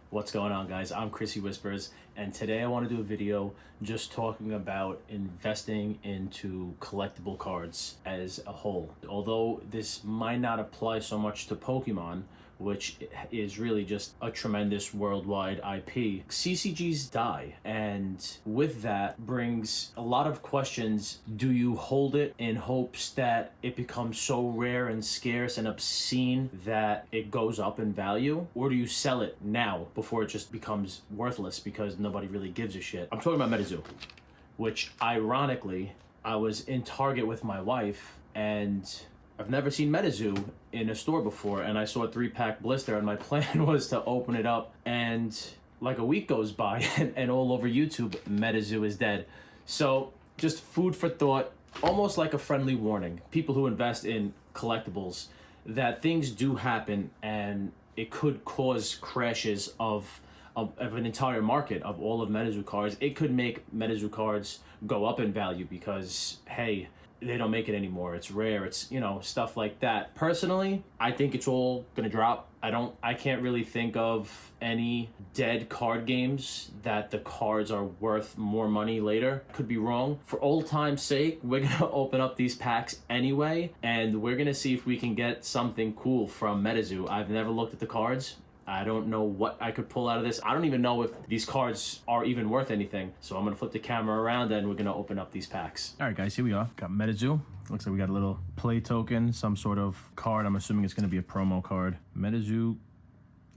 What's going on, guys? I'm Chrissy Whispers, and today I want to do a video just talking about investing into collectible cards as a whole. Although this might not apply so much to Pokemon, which is really just a tremendous worldwide IP, CCGs die, and with that brings a lot of questions. Do you hold it in hopes that it becomes so rare and scarce and obscene that it goes up in value, or do you sell it now before it just becomes worthless because nobody really gives a shit? I'm talking about Metazoo, which ironically, I was in Target with my wife, and I've never seen Metazoo in a store before, and I saw a 3-pack blister, and my plan was to open it up, and like a week goes by and all over YouTube, Metazoo is dead. So just food for thought, almost like a friendly warning. People who invest in collectibles, that things do happen, and it could cause crashes of an entire market of all of Metazoo cards. It could make Metazoo cards go up in value because, hey, they don't make it anymore, it's rare, it's, you know, stuff like that. Personally, I think it's all gonna drop. I can't really think of any dead card games that the cards are worth more money later. Could be wrong. For old time's sake, we're gonna open up these packs anyway, and we're gonna see if we can get something cool from Metazoo. I've never looked at the cards. I don't know what I could pull out of this. I don't even know if these cards are even worth anything. So I'm gonna flip the camera around and we're gonna open up these packs. All right, guys, here we are. Got Metazoo. Looks like we got a little play token, some sort of card. I'm assuming it's gonna be a promo card. Metazoo,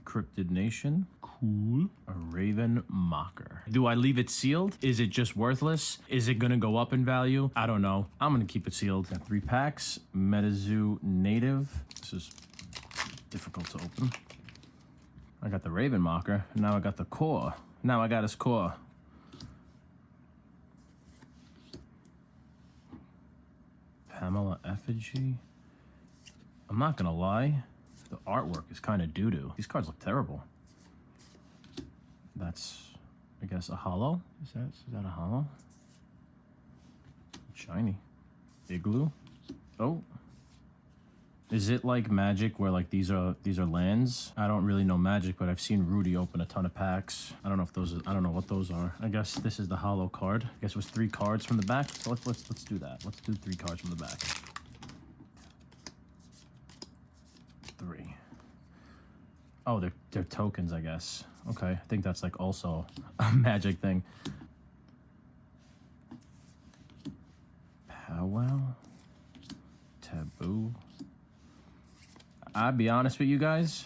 Cryptid Nation. Cool. A Raven Mocker. Do I leave it sealed? Is it just worthless? Is it gonna go up in value? I don't know. I'm gonna keep it sealed. Got 3 packs. Metazoo Native. This is difficult to open. I got the Raven Mocker, and now I got the core. Now I got his core. Pamela Effigy. I'm not gonna lie, the artwork is kind of doo-doo. These cards look terrible. That's, I guess, a holo? Is that a holo? Shiny. Igloo. Oh. Is it like Magic where like these are lands? I don't really know Magic, but I've seen Rudy open a ton of packs. I don't know if those I don't know what those are. I guess this is the holo card. I guess it was 3 cards from the back. So let's do that. Let's do 3 cards from the back. 3. Oh, they're tokens, I guess. Okay, I think that's like also a Magic thing. Powwow. Taboo. I'll be honest with you guys,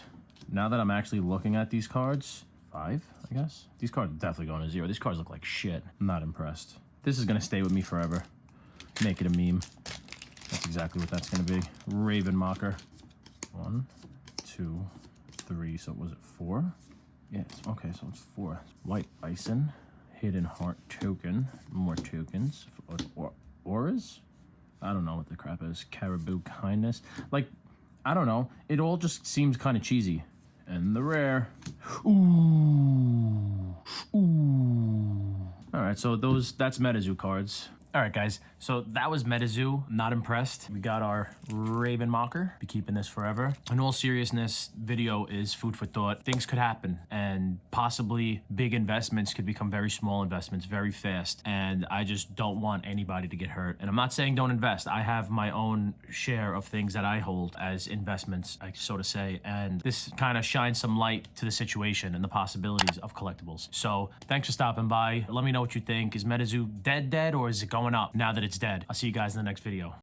now that I'm actually looking at these cards, 5, I guess. These cards are definitely going to 0. These cards look like shit. I'm not impressed. This is going to stay with me forever. Make it a meme. That's exactly what that's going to be. Raven Mocker. 1, 2, 3. So was it 4? Yes. Okay, so it's 4. White Bison. Hidden Heart Token. More tokens. Auras? I don't know what the crap is. Caribou Kindness. Like, I don't know. It all just seems kind of cheesy. And the rare. Ooh. Ooh. All right, so that's Metazoo cards. All right, guys, so that was Metazoo. Not impressed. We got our Raven Mocker. Be keeping this forever. In all seriousness, video is food for thought. Things could happen, and possibly big investments could become very small investments very fast, and I just don't want anybody to get hurt. And I'm not saying don't invest. I have my own share of things that I hold as investments, I so to say, and this kind of shines some light to the situation and the possibilities of collectibles. So thanks for stopping by. Let me know what you think. Is Metazoo dead, or is it going up now that it's dead? I'll see you guys in the next video.